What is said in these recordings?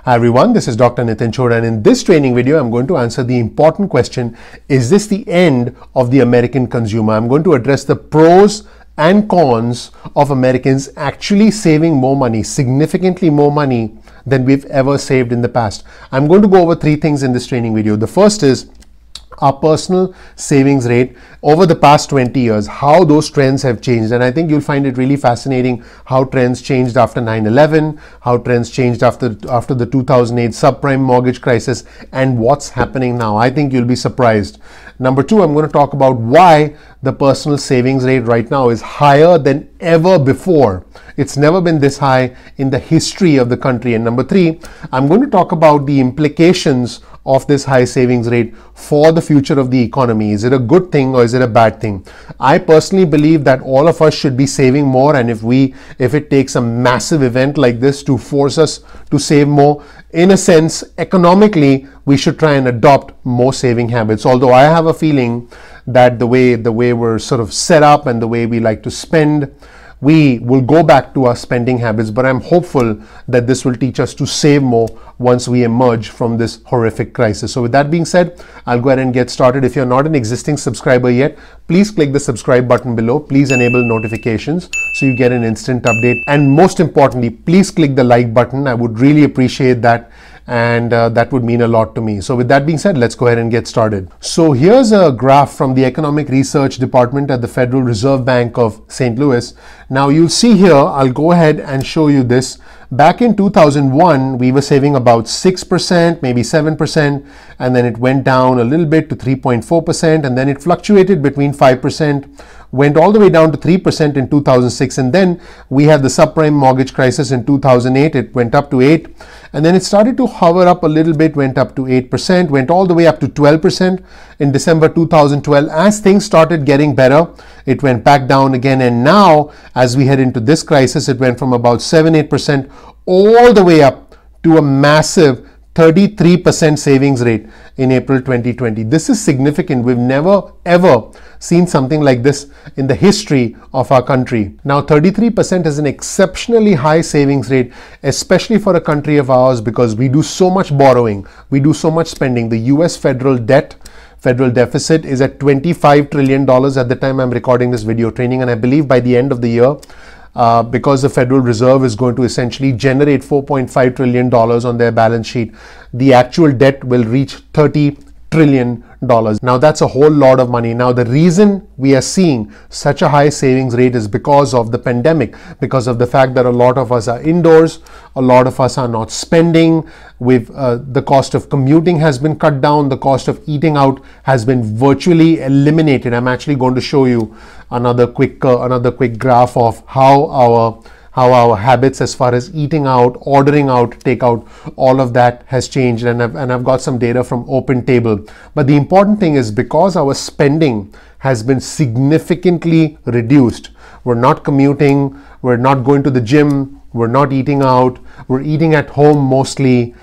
Hi everyone, this is Dr. Nitin Chhoda, and in this training video, I'm going to answer the important question, is this the end of the American consumer? I'm going to address the pros and cons of Americans actually saving more money, significantly more money than we've ever saved in the past. I'm going to go over three things in this training video. The first is our personal savings rate over the past 20 years, how those trends have changed. And I think you'll find it really fascinating how trends changed after 9/11, how trends changed after the 2008 subprime mortgage crisis, and what's happening now. I think you'll be surprised. Number two, I'm going to talk about why the personal savings rate right now is higher than ever before. It's never been this high in the history of the country. And number three, I'm going to talk about the implications of this high savings rate for the future of the economy. Is it a good thing or is it a bad thing? I personally believe that all of us should be saving more, and if it takes a massive event like this to force us to save more, in a sense, economically, we should try and adopt more saving habits. Although I have a feeling that the way we're sort of set up and the way we like to spend, we will go back to our spending habits, but I'm hopeful that this will teach us to save more once we emerge from this horrific crisis. So with that being said, I'll go ahead and get started. If you're not an existing subscriber yet, please click the subscribe button below. Please enable notifications so you get an instant update. And most importantly, please click the like button. I would really appreciate that. And that would mean a lot to me. So with that being said, let's go ahead and get started. So here's a graph from the Economic Research Department at the Federal Reserve Bank of St. Louis. Now you'll see here, I'll go ahead and show you this. Back in 2001, we were saving about 6%, maybe 7%, and then it went down a little bit to 3.4%, and then it fluctuated between 5%, went all the way down to 3% in 2006, and then we had the subprime mortgage crisis in 2008. It went up to 8%, and then it started to hover up a little bit, went up to 8%, went all the way up to 12% in December 2012. As things started getting better, it went back down again, and now as we head into this crisis, it went from about 7-8% all the way up to a massive 33% savings rate in April 2020. This is significant. We've never ever seen something like this in the history of our country. Now 33% is an exceptionally high savings rate, especially for a country of ours, because we do so much borrowing, we do so much spending. The US federal deficit is at $25 trillion at the time I'm recording this video training, and I believe by the end of the year, because the Federal Reserve is going to essentially generate $4.5 trillion on their balance sheet, the actual debt will reach $30 trillion. Now that's a whole lot of money. Now the reason we are seeing such a high savings rate is because of the pandemic, because of the fact that a lot of us are indoors, a lot of us are not spending. The cost of commuting has been cut down, the cost of eating out has been virtually eliminated. I'm actually going to show you another quick graph of how our habits as far as eating out, ordering out, takeout, all of that has changed, and I've got some data from OpenTable. But the important thing is, because our spending has been significantly reduced, we're not commuting, we're not going to the gym, we're not eating out, we're eating at home mostly.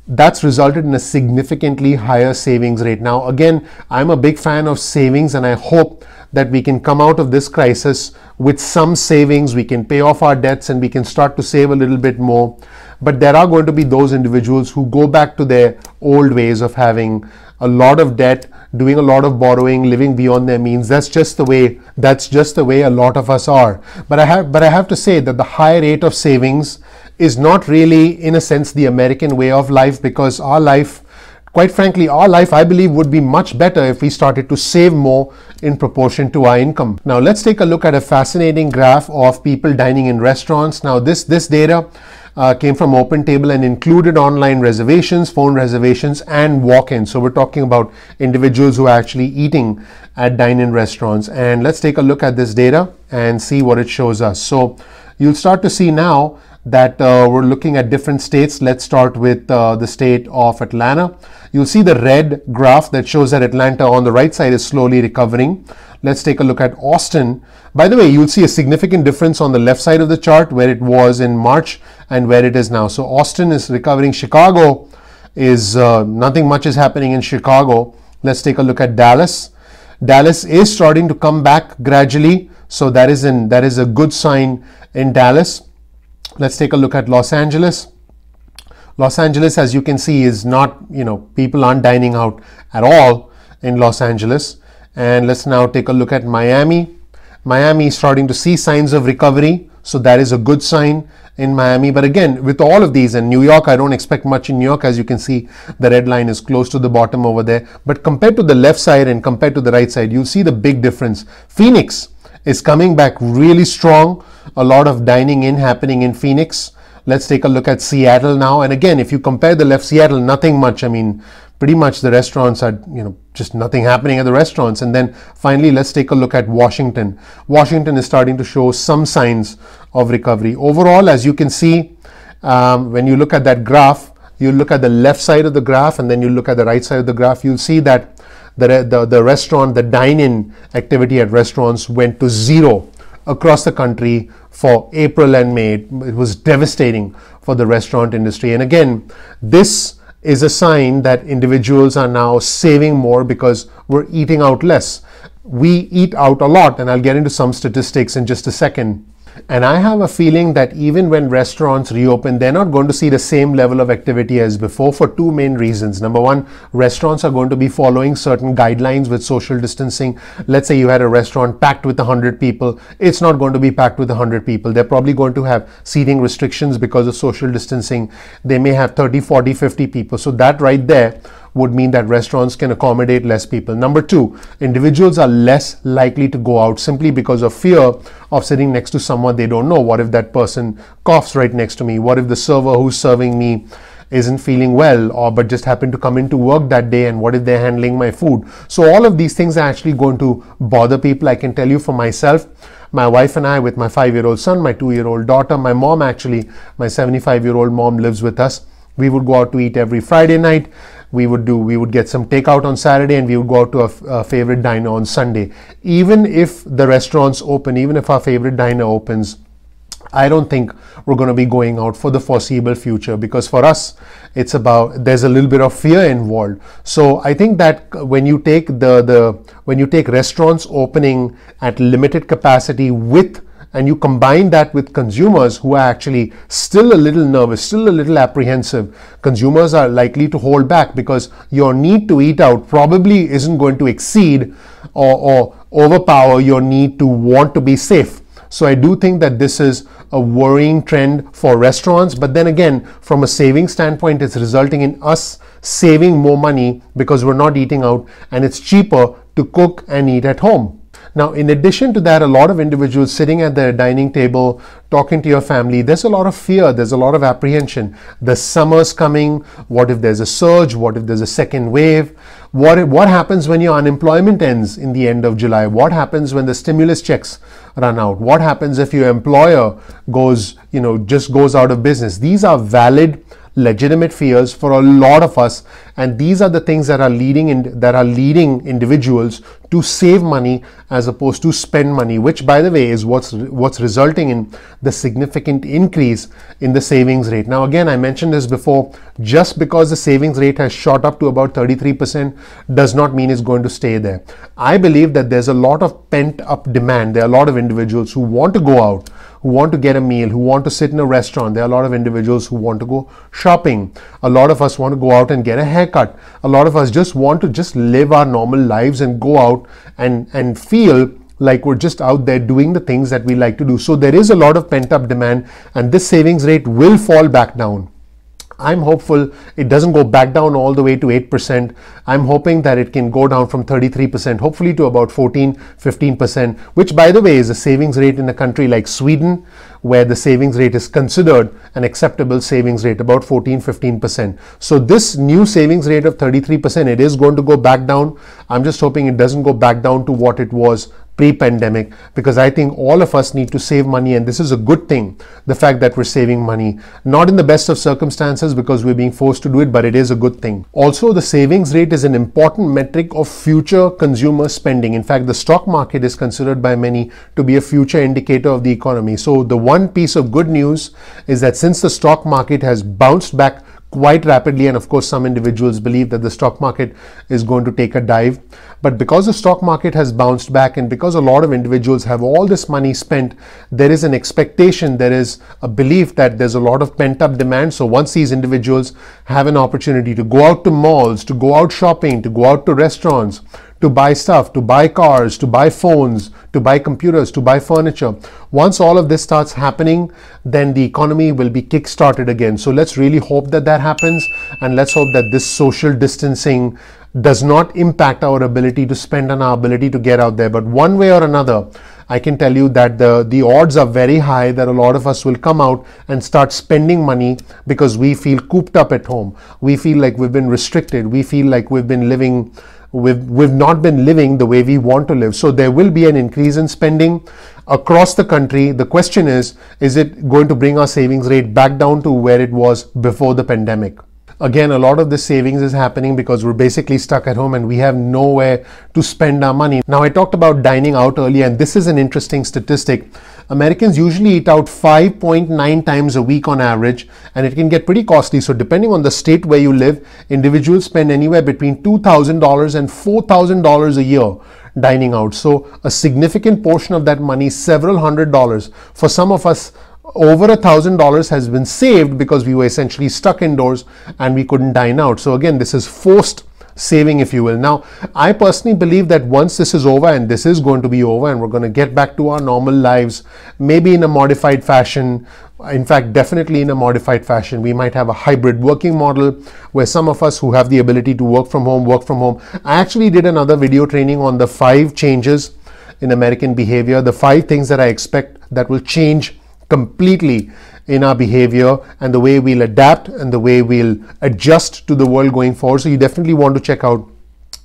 That's resulted in a significantly higher savings rate. Now again, I'm a big fan of savings, and I hope that we can come out of this crisis with some savings. We can pay off our debts and we can start to save a little bit more. But there are going to be those individuals who go back to their old ways of having a lot of debt, doing a lot of borrowing, living beyond their means. That's just the way a lot of us are. But I have to say that the high rate of savings is not really, in a sense, the American way of life, because our life, quite frankly, I believe, would be much better if we started to save more in proportion to our income. Now let's take a look at a fascinating graph of people dining in restaurants. Now this data came from OpenTable and included online reservations, phone reservations, and walk-ins. So we're talking about individuals who are actually eating at dine-in restaurants. And let's take a look at this data and see what it shows us. So you'll start to see now that we're looking at different states. Let's start with the state of Atlanta. You'll see the red graph that shows that Atlanta on the right side is slowly recovering. Let's take a look at Austin. By the way, you'll see a significant difference on the left side of the chart where it was in March and where it is now. So Austin is recovering. Chicago is nothing much is happening in Chicago. Let's take a look at Dallas. Dallas is starting to come back gradually. So that is a good sign in Dallas. Let's take a look at Los Angeles. Los Angeles, as you can see, is not, people aren't dining out at all in Los Angeles. And let's now take a look at Miami. Miami is starting to see signs of recovery, so that is a good sign in Miami. But again, with all of these, and New York, I don't expect much in New York. As you can see, the red line is close to the bottom over there. But compared to the left side and compared to the right side, you'll see the big difference. Phoenix is coming back really strong. A lot of dining in happening in Phoenix. Let's take a look at Seattle now. And again, if you compare the left, Seattle, nothing much. I mean, pretty much the restaurants are, just nothing happening at the restaurants. And then finally, let's take a look at Washington. Washington is starting to show some signs of recovery. Overall, as you can see, when you look at that graph, you look at the left side of the graph and then you look at the right side of the graph, you'll see that the restaurant, the dine-in activity at restaurants went to zero across the country for April and May. It was devastating for the restaurant industry. And again, this is a sign that individuals are now saving more because we're eating out less. We eat out a lot, and I'll get into some statistics in just a second. And I have a feeling that even when restaurants reopen, they're not going to see the same level of activity as before for two main reasons. Number one, restaurants are going to be following certain guidelines with social distancing. Let's say you had a restaurant packed with 100 people. It's not going to be packed with 100 people. They're probably going to have seating restrictions because of social distancing. They may have 30, 40, 50 people. So that right there would mean that restaurants can accommodate less people. Number two, individuals are less likely to go out simply because of fear of sitting next to someone they don't know. What if that person coughs right next to me? What if the server who's serving me isn't feeling well but just happened to come into work that day, and what if they're handling my food? So all of these things are actually going to bother people. I can tell you for myself, my wife and I, with my 5-year-old son, my 2-year-old daughter, my mom actually, my 75-year-old mom lives with us. We would go out to eat every Friday night. We would get some takeout on Saturday, and we would go out to a favorite diner on Sunday. Even if the restaurants open, even if our favorite diner opens, I don't think we're going to be going out for the foreseeable future, because for us, there's a little bit of fear involved. So I think that when you take when you take restaurants opening at limited capacity and you combine that with consumers who are actually still a little nervous, still a little apprehensive, consumers are likely to hold back because your need to eat out probably isn't going to exceed or overpower your need to want to be safe. So I do think that this is a worrying trend for restaurants. But then again, from a saving standpoint, it's resulting in us saving more money because we're not eating out, and it's cheaper to cook and eat at home. Now, in addition to that, a lot of individuals sitting at their dining table, talking to your family, there's a lot of fear, there's a lot of apprehension. The summer's coming. What if there's a surge? What if there's a second wave? What happens when your unemployment ends in the end of July? What happens when the stimulus checks run out? What happens if your employer just goes out of business? These are valid, legitimate fears for a lot of us, and these are the things that are leading individuals to save money as opposed to spend money, which, by the way, is what's resulting in the significant increase in the savings rate. Now again, I mentioned this before, just because the savings rate has shot up to about 33% does not mean it's going to stay there. I believe that there's a lot of pent up demand. There are a lot of individuals who want to go out, who want to get a meal, who want to sit in a restaurant. There are a lot of individuals who want to go shopping. A lot of us want to go out and get a haircut. A lot of us just want to live our normal lives and go out and feel like we're just out there doing the things that we like to do. So there is a lot of pent-up demand, and this savings rate will fall back down. I'm hopeful it doesn't go back down all the way to 8%. I'm hoping that it can go down from 33%, hopefully to about 14-15%, which, by the way, is a savings rate in a country like Sweden, where the savings rate is considered an acceptable savings rate, about 14-15%. So this new savings rate of 33%, it is going to go back down. I'm just hoping it doesn't go back down to what it was pre-pandemic, because I think all of us need to save money, and this is a good thing, the fact that we're saving money, not in the best of circumstances because we're being forced to do it, but it is a good thing. Also, the savings rate is an important metric of future consumer spending. In fact, the stock market is considered by many to be a future indicator of the economy. So the one piece of good news is that since the stock market has bounced back quite rapidly, and of course some individuals believe that the stock market is going to take a dive. But because the stock market has bounced back and because a lot of individuals have all this money spent, there is an expectation, there is a belief that there's a lot of pent-up demand. So once these individuals have an opportunity to go out to malls, to go out shopping, to go out to restaurants, to buy stuff, to buy cars, to buy phones, to buy computers, to buy furniture. Once all of this starts happening, then the economy will be kick-started again. So let's really hope that that happens, and let's hope that this social distancing does not impact our ability to spend and our ability to get out there. But one way or another, I can tell you that the odds are very high that a lot of us will come out and start spending money because we feel cooped up at home. We feel like we've been restricted. We feel like we've been living, we've not been living the way we want to live. So there will be an increase in spending across the country. The question is it going to bring our savings rate back down to where it was before the pandemic? Again, a lot of this savings is happening because we're basically stuck at home and we have nowhere to spend our money. Now, I talked about dining out earlier, and this is an interesting statistic. Americans usually eat out 5.9 times a week on average, and it can get pretty costly. So depending on the state where you live, individuals spend anywhere between $2,000 and $4,000 a year dining out. So a significant portion of that money, several $100s, for some of us, over $1,000 has been saved because we were essentially stuck indoors and we couldn't dine out. So again, this is forced saving, if you will. Now, I personally believe that once this is over, and this is going to be over, and we're going to get back to our normal lives, maybe in a modified fashion, in fact, definitely in a modified fashion. We might have a hybrid working model where some of us who have the ability to work from home. I actually did another video training on the 5 changes in American behavior, the 5 things that I expect that will change completely in our behavior and the way we'll adapt and the way we'll adjust to the world going forward. So you definitely want to check out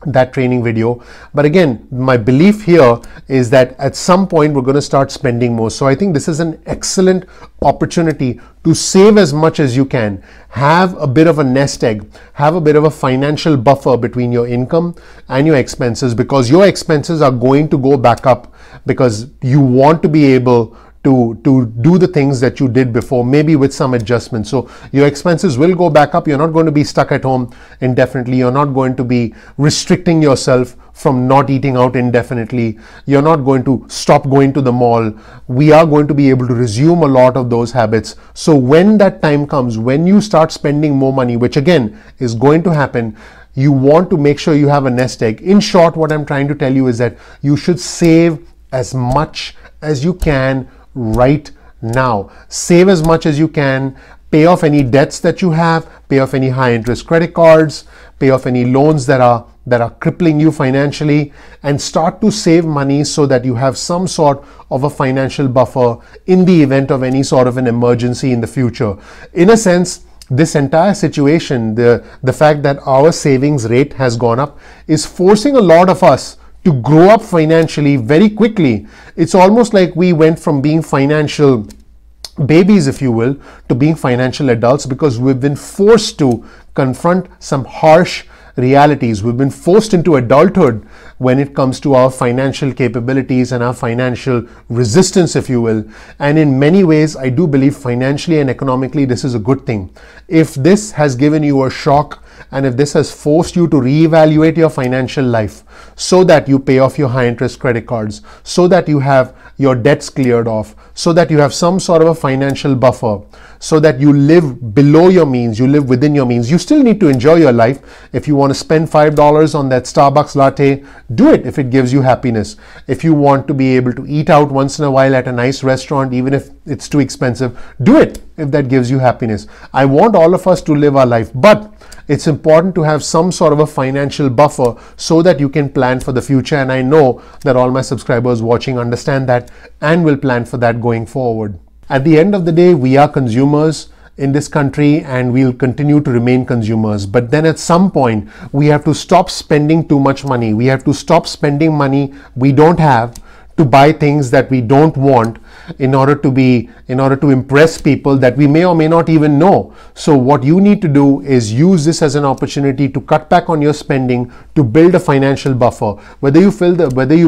that training video. But again, my belief here is that at some point we're going to start spending more. So I think this is an excellent opportunity to save as much as you can. Have a bit of a nest egg, have a bit of a financial buffer between your income and your expenses, because your expenses are going to go back up because you want to be able to do the things that you did before, maybe with some adjustments. So your expenses will go back up. You're not going to be stuck at home indefinitely. You're not going to be restricting yourself from not eating out indefinitely. You're not going to stop going to the mall. We are going to be able to resume a lot of those habits. So when that time comes, when you start spending more money, which again is going to happen, you want to make sure you have a nest egg. In short, what I'm trying to tell you is that you should save as much as you can right now. Save as much as you can, pay off any debts that you have, pay off any high interest credit cards, pay off any loans that are crippling you financially, and start to save money so that you have some sort of a financial buffer in the event of any sort of an emergency in the future. In a sense, this entire situation, the fact that our savings rate has gone up, is forcing a lot of us to grow up financially very quickly. It's almost like we went from being financial babies, if you will, to being financial adults because we've been forced to confront some harsh realities. We've been forced into adulthood when it comes to our financial capabilities and our financial resistance, if you will. And in many ways, I do believe financially and economically, this is a good thing. If this has given you a shock, and if this has forced you to reevaluate your financial life so that you pay off your high interest credit cards, so that you have your debts cleared off, so that you have some sort of a financial buffer, so that you live below your means, you live within your means. You still need to enjoy your life. If you want to spend $5 on that Starbucks latte, do it if it gives you happiness. If you want to be able to eat out once in a while at a nice restaurant, even if it's too expensive, do it if that gives you happiness. I want all of us to live our life, but it's important to have some sort of a financial buffer so that you can plan for the future. And I know that all my subscribers watching understand that and will plan for that going forward. At the end of the day, we are consumers in this country and we'll continue to remain consumers. But then at some point, we have to stop spending too much money. We have to stop spending money we don't have to buy things that we don't want. in order to impress people that we may or may not even know. So what you need to do is use this as an opportunity to cut back on your spending, to build a financial buffer. Whether you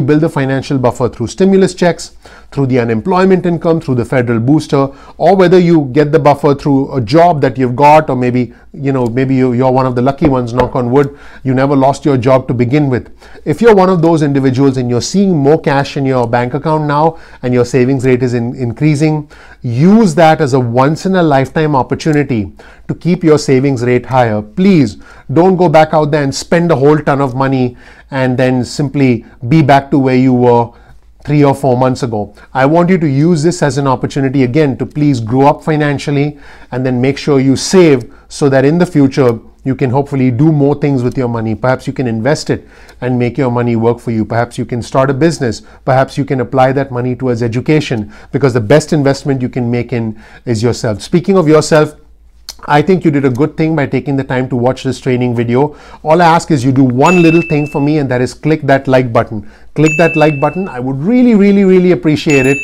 build the financial buffer through stimulus checks, through the unemployment income, through the federal booster, or whether you get the buffer through a job that you've got, or maybe you're one of the lucky ones, knock on wood, you never lost your job to begin with. If you're one of those individuals and you're seeing more cash in your bank account now and your savings rate is increasing, use that as a once in a lifetime opportunity to keep your savings rate higher. Please don't go back out there and spend a whole ton of money and then simply be back to where you were 3 or 4 months ago. I want you to use this as an opportunity again to please grow up financially, and then make sure you save so that in the future you can hopefully do more things with your money. Perhaps you can invest it and make your money work for you. Perhaps you can start a business. Perhaps you can apply that money towards education, because the best investment you can make is yourself. Speaking of yourself, I think you did a good thing by taking the time to watch this training video. All I ask is you do one little thing for me, and that is click that like button. Click that like button. I would really appreciate it,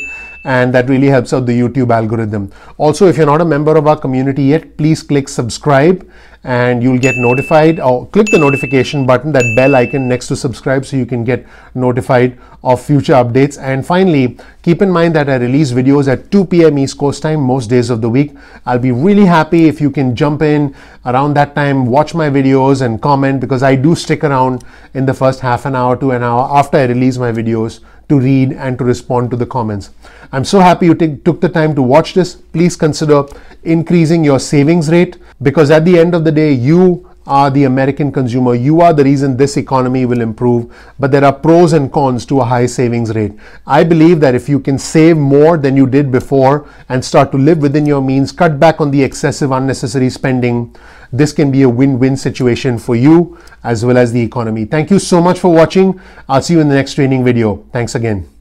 and that really helps out the YouTube algorithm. Also, if you're not a member of our community yet, please click subscribe and you'll get notified, or click the notification button, that bell icon next to subscribe, so you can get notified of future updates. And finally, keep in mind that I release videos at 2 p.m. East Coast time most days of the week. I'll be really happy if you can jump in around that time, watch my videos and comment, because I do stick around in the first half an hour to an hour after I release my videos to read and to respond to the comments. I'm so happy you took the time to watch this. Please consider increasing your savings rate, because at the end of the day, you are the American consumer. You are the reason this economy will improve. But there are pros and cons to a high savings rate. I believe that if you can save more than you did before and start to live within your means, cut back on the excessive unnecessary spending, this can be a win-win situation for you as well as the economy. Thank you so much for watching. I'll see you in the next training video. Thanks again.